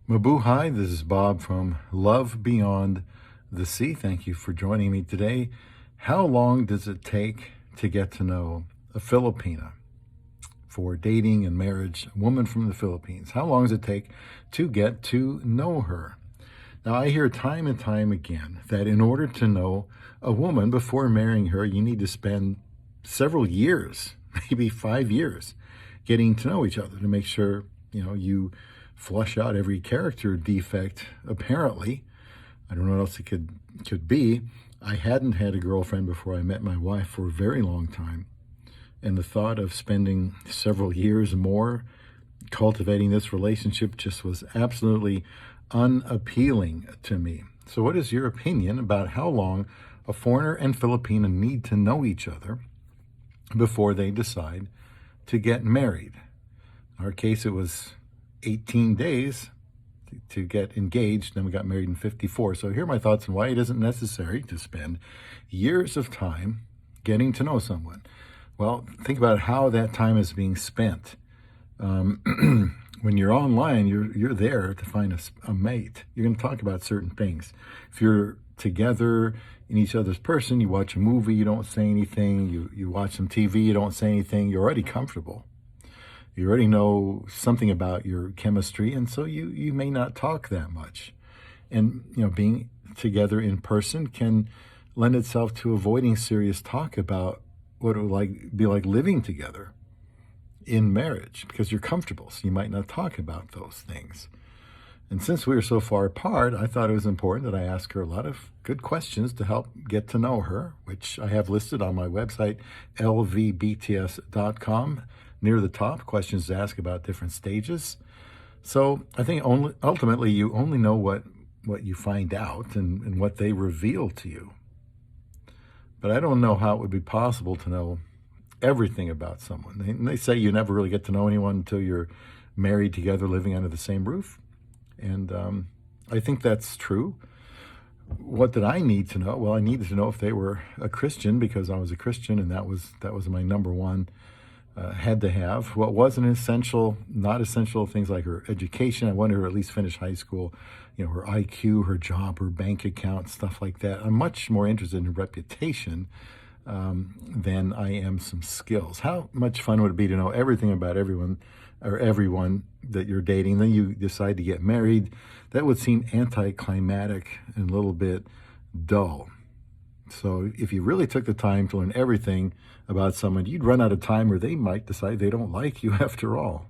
Mabuhay, this is Bob from Love Beyond the Sea. Thank you for joining me today. How long does it take to get to know a Filipina for dating and marriage, a woman from the Philippines? How long does it take to get to know her? Now, I hear time and time again that in order to know a woman before marrying her, you need to spend several years, maybe 5 years, getting to know each other to make sure, you flush out every character defect, apparently. I don't know what else it could be. I hadn't had a girlfriend before I met my wife for a very long time. And the thought of spending several years more cultivating this relationship just was absolutely unappealing to me. So what is your opinion about how long a foreigner and Filipina need to know each other before they decide to get married? In our case, it was 18 days to get engaged, then we got married in 54. So here are my thoughts on why it isn't necessary to spend years of time getting to know someone. Well, think about how that time is being spent. When you're online, you're there to find a mate. You're going to talk about certain things. If you're together in each other's person, you watch a movie, you don't say anything. You watch some TV, you don't say anything. You're already comfortable. You already know something about your chemistry, and so you may not talk that much. And being together in person can lend itself to avoiding serious talk about what it would be like living together in marriage, because you're comfortable, so you might not talk about those things. And since we were so far apart, I thought it was important that I ask her a lot of good questions to help get to know her, which I have listed on my website, lvbts.com. Near the top, questions to ask about different stages. So I think ultimately you only know what you find out and what they reveal to you. But I don't know how it would be possible to know everything about someone. They say you never really get to know anyone until you're married together, living under the same roof. And I think that's true. What did I need to know? Well, I needed to know if they were a Christian, because I was a Christian, and that was my number one. Had to have. What wasn't essential, not essential, things like her education. I wanted her to at least finish high school, her IQ, her job, her bank account, stuff like that. I'm much more interested in her reputation than I am some skills. How much fun would it be to know everything about everyone that you're dating, then you decide to get married? That would seem anticlimactic and a little bit dull. So if you really took the time to learn everything about someone, you'd run out of time, or they might decide they don't like you after all.